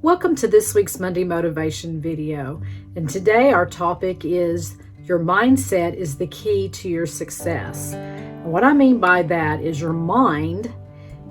Welcome to this week's Monday Motivation video. And today our topic is your mindset is the key to your success. And what I mean by that is your mind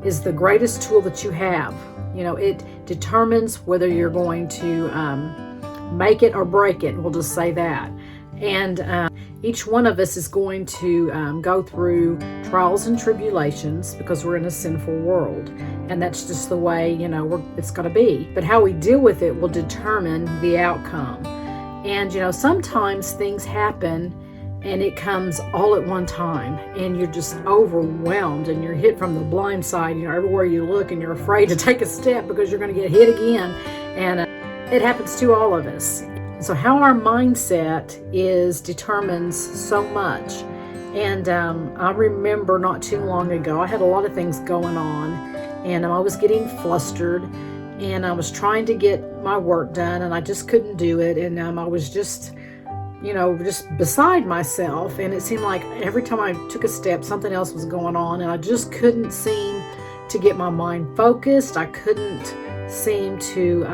is the greatest tool that you have. You know, it determines whether you're going to make it or break it. We'll just say that. And each one of us is going to go through trials and tribulations because we're in a sinful world. And that's just the way, it's going to be. But how we deal with it will determine the outcome. And, sometimes things happen and it comes all at one time and you're just overwhelmed and you're hit from the blind side, everywhere you look, and you're afraid to take a step because you're going to get hit again. And it happens to all of us. So how our mindset determines so much. And I remember not too long ago, I had a lot of things going on and I was getting flustered and I was trying to get my work done and I just couldn't do it. And I was just beside myself. And it seemed like every time I took a step, something else was going on and I just couldn't seem to get my mind focused. I couldn't seem to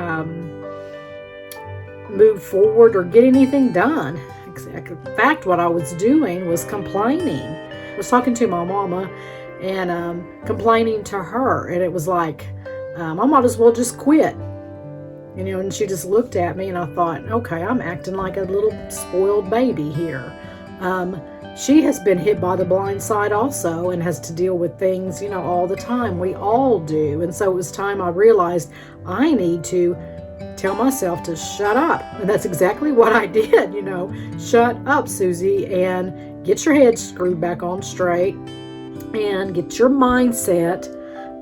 move forward or get anything done. In fact, what I was doing was complaining. I was talking to my mama and complaining to her, and it was like, I might as well just quit. And she just looked at me and I thought, okay, I'm acting like a little spoiled baby here. She has been hit by the blind side also and has to deal with things, all the time. We all do. And so it was time I realized I need to tell myself to shut up. And that's exactly what I did, Shut up, Susie, and get your head screwed back on straight and get your mindset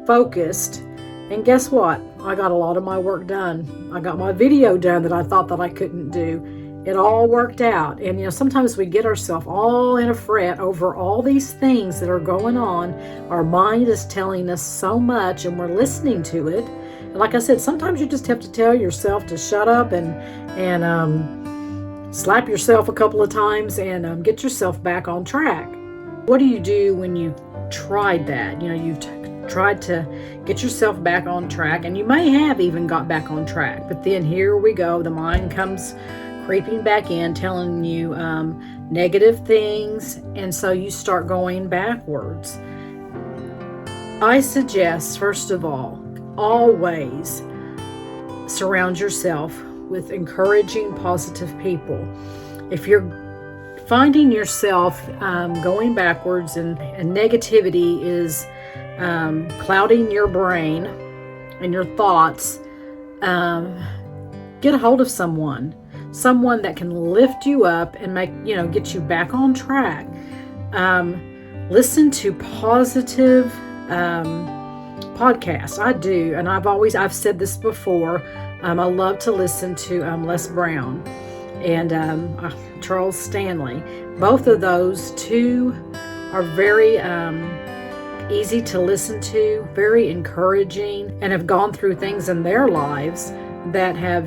focused. And guess what? I got a lot of my work done. I got my video done that I thought that I couldn't do. It all worked out. And, sometimes we get ourselves all in a fret over all these things that are going on. Our mind is telling us so much and we're listening to it. And like I said, sometimes you just have to tell yourself to shut up and slap yourself a couple of times and get yourself back on track. What do you do when you've tried that? You've tried to get yourself back on track, and you may have even got back on track, but then here we go, the mind comes creeping back in, telling you negative things, and so you start going backwards. I suggest, first of all, always surround yourself with encouraging, positive people. If you're finding yourself going backwards and negativity is clouding your brain and your thoughts, get a hold of someone that can lift you up and get you back on track. Listen to positive podcasts. I do, and I've said this before. I love to listen to Les Brown and Charles Stanley. Both of those two are very easy to listen to, very encouraging, and have gone through things in their lives that have,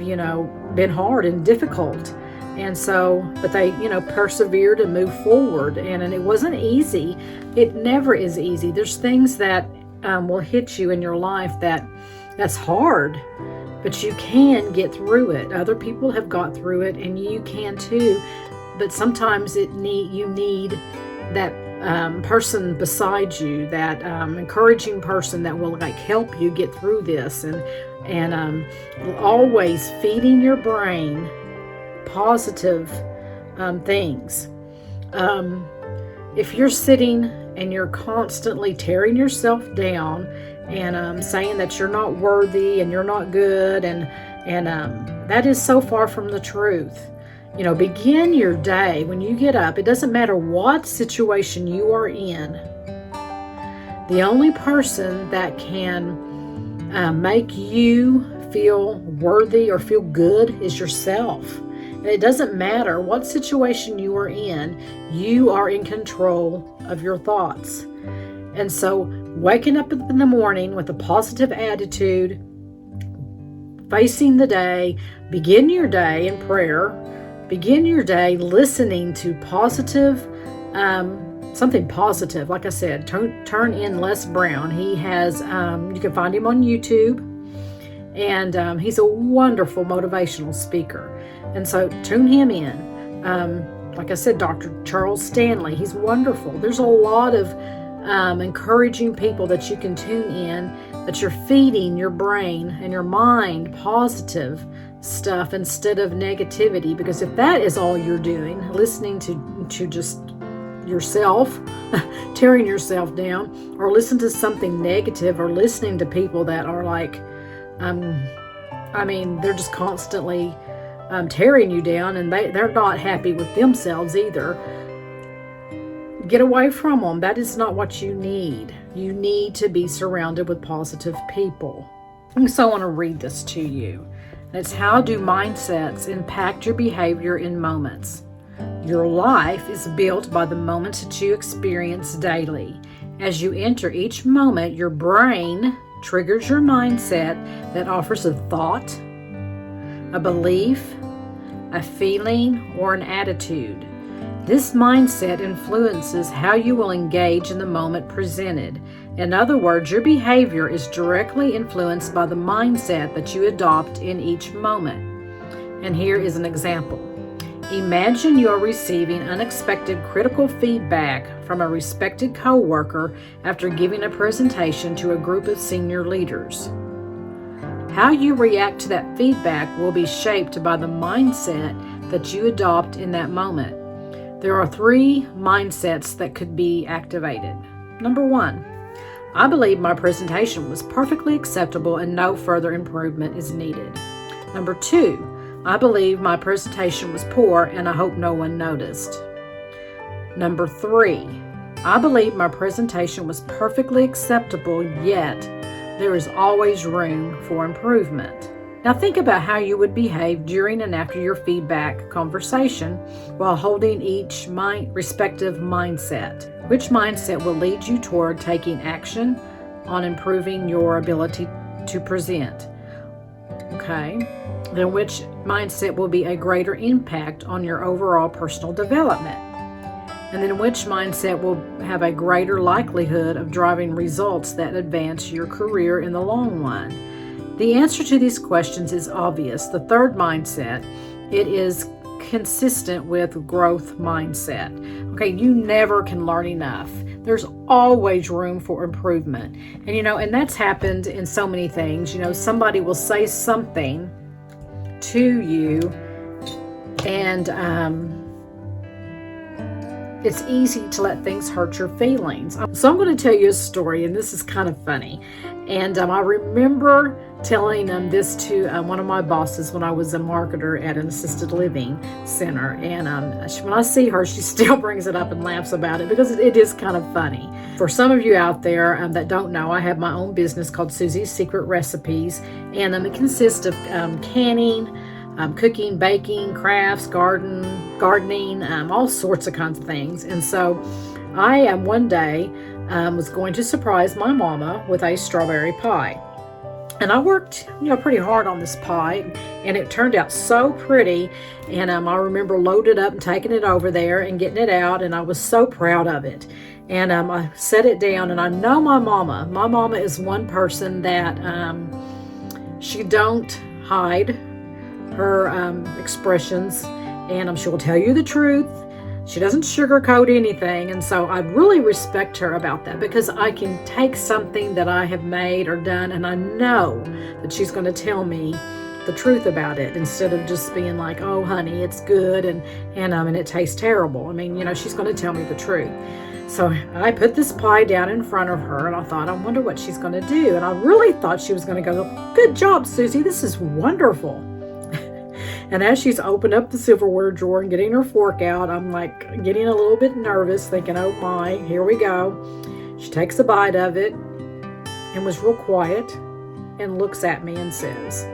been hard and difficult. And so, but they, persevered and moved forward. And it wasn't easy. It never is easy. There's things that will hit you in your life that's hard, but you can get through it. Other people have got through it and you can too. But sometimes you need that person beside you, that encouraging person that will help you get through this, and always feeding your brain positive things. If you're sitting and you're constantly tearing yourself down and saying that you're not worthy and you're not good, and that is so far from the truth. Begin your day when you get up. It doesn't matter what situation you are in. The only person that can make you feel worthy or feel good is yourself. And it doesn't matter what situation you are in control of your thoughts. And so waking up in the morning with a positive attitude, facing the day, begin your day in prayer. Begin your day listening to positive, something positive. Like I said, turn in Les Brown. He has, you can find him on YouTube. And he's a wonderful motivational speaker. And so tune him in. Like I said, Dr. Charles Stanley, he's wonderful. There's a lot of encouraging people that you can tune in, that you're feeding your brain and your mind positive stuff instead of negativity. Because if that is all you're doing, listening to just yourself, tearing yourself down, or listen to something negative, or listening to people that are like, they're just constantly tearing you down, and they're not happy with themselves either. Get away from them. That is not what you need. You need to be surrounded with positive people. So I want to read this to you. It's how do mindsets impact your behavior in moments? Your life is built by the moments that you experience daily. As you enter each moment, your brain triggers your mindset that offers a thought, a belief, a feeling, or an attitude. This mindset influences how you will engage in the moment presented. In other words, your behavior is directly influenced by the mindset that you adopt in each moment. And here is an example. Imagine you are receiving unexpected critical feedback from a respected coworker after giving a presentation to a group of senior leaders. How you react to that feedback will be shaped by the mindset that you adopt in that moment. There are 3 mindsets that could be activated. Number 1, I believe my presentation was perfectly acceptable and no further improvement is needed. Number 2, I believe my presentation was poor and I hope no one noticed. Number 3, I believe my presentation was perfectly acceptable, yet there is always room for improvement. Now think about how you would behave during and after your feedback conversation while holding each respective mindset. Which mindset will lead you toward taking action on improving your ability to present? Okay. Then which mindset will be a greater impact on your overall personal development? And then which mindset will have a greater likelihood of driving results that advance your career in the long run? The answer to these questions is obvious. The third mindset, it is consistent with growth mindset. Okay, you never can learn enough. There's always room for improvement. And that's happened in so many things. Somebody will say something to you, and it's easy to let things hurt your feelings. So I'm going to tell you a story, and this is kind of funny. And I remember telling this to one of my bosses when I was a marketer at an assisted living center. And when I see her, she still brings it up and laughs about it because it is kind of funny. For some of you out there that don't know, I have my own business called Susie's Secret Recipes. And it consists of canning, cooking, baking, crafts, gardening, all sorts of kinds of things. And so I one day was going to surprise my mama with a strawberry pie. And I worked, pretty hard on this pie, and it turned out so pretty. And I remember loading it up and taking it over there and getting it out, and I was so proud of it. And I set it down, and I know my mama is one person that she don't hide her expressions, and she will tell you the truth. She doesn't sugarcoat anything, and so I really respect her about that, because I can take something that I have made or done, and I know that she's going to tell me the truth about it instead of just being like, "Oh, honey, it's good," and it tastes terrible. She's going to tell me the truth. So I put this pie down in front of her, and I thought, I wonder what she's going to do. And I really thought she was going to go, "Good job, Susie. This is wonderful." And as she's opened up the silverware drawer and getting her fork out, I'm like getting a little bit nervous, thinking, "Oh my, here we go." She takes a bite of it and was real quiet and looks at me and says,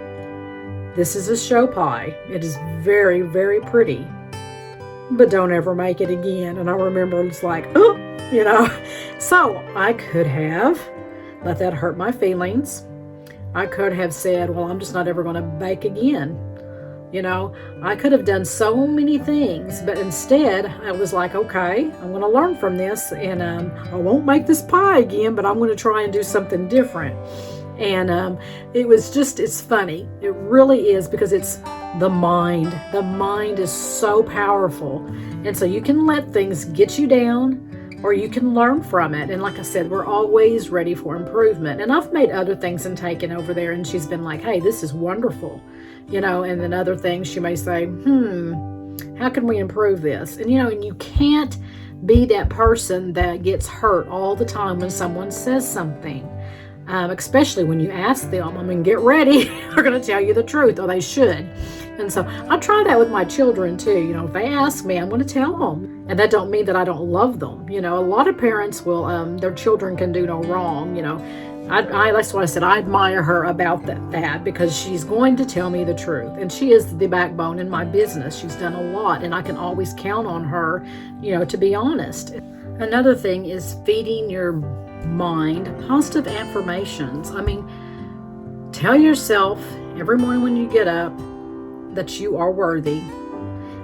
"This is a show pie. It is very, very pretty, but don't ever make it again." And I remember it's like, oh, So I could have let that hurt my feelings. I could have said, "Well, I'm just not ever going to bake again." I could have done so many things, but instead I was like, okay, I'm going to learn from this, and I won't make this pie again, but I'm going to try and do something different. And it's funny. It really is, because it's the mind. The mind is so powerful. And so you can let things get you down, or you can learn from it. And like I said, we're always ready for improvement. And I've made other things and taken over there, and she's been like, hey, this is wonderful. And then other things she may say, how can we improve this? And, and you can't be that person that gets hurt all the time when someone says something. Especially when you ask them, get ready. They're going to tell you the truth, or they should. And so I try that with my children too. If they ask me, I'm going to tell them. And that don't mean that I don't love them. A lot of parents will, their children can do no wrong. That's what I said. I admire her about that because she's going to tell me the truth. And she is the backbone in my business. She's done a lot, and I can always count on her, to be honest. Another thing is feeding your mind positive affirmations. Tell yourself every morning when you get up that you are worthy,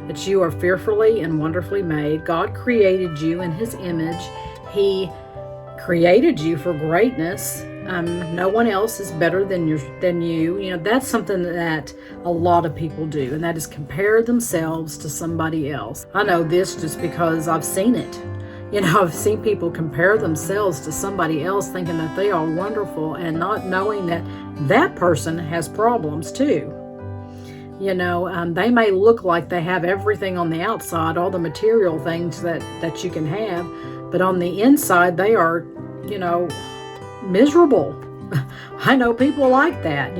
that you are fearfully and wonderfully made. God created you in His image. He created you for greatness. No one else is better than you. That's something that a lot of people do, and that is compare themselves to somebody else. I know this just because I've seen it. I've seen people compare themselves to somebody else thinking that they are wonderful and not knowing that that person has problems too. They may look like they have everything on the outside, all the material things that you can have, but on the inside they are, miserable. I know people like that,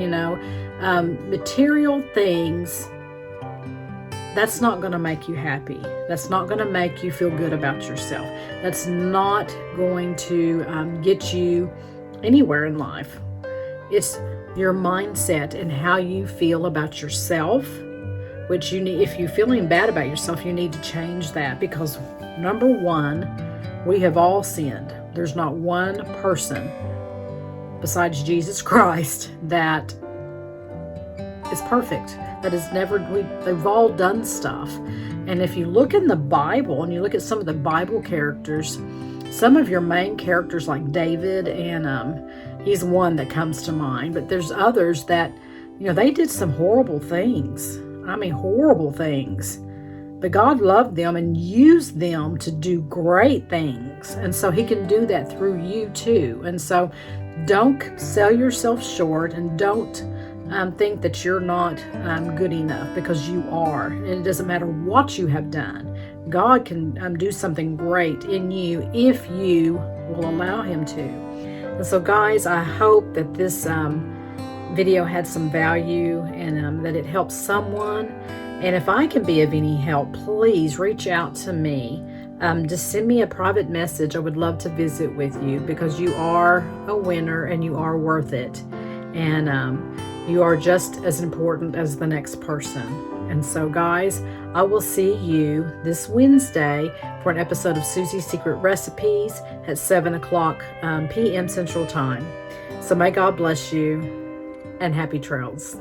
material things. That's not going to make you happy. That's not going to make you feel good about yourself. That's not going to get you anywhere in life. It's your mindset and how you feel about yourself, which you need. If you're feeling bad about yourself, you need to change that, because number one, we have all sinned. There's not one person besides Jesus Christ that is perfect. They've all done stuff. And if you look in the Bible and you look at some of the Bible characters, some of your main characters like David, and he's one that comes to mind, but there's others that, they did some horrible things. Horrible things. But God loved them and used them to do great things. And so He can do that through you too. And so don't sell yourself short, and don't think that you're not good enough, because you are. And it doesn't matter what you have done. God can do something great in you if you will allow Him to. And so guys, I hope that this video had some value, and that it helps someone. And if I can be of any help, please reach out to me. Just send me a private message. I would love to visit with you, because you are a winner and you are worth it. And you are just as important as the next person. And so guys, I will see you this Wednesday for an episode of Susie's Secret Recipes at 7:00 p.m. Central Time. So may God bless you, and happy trails.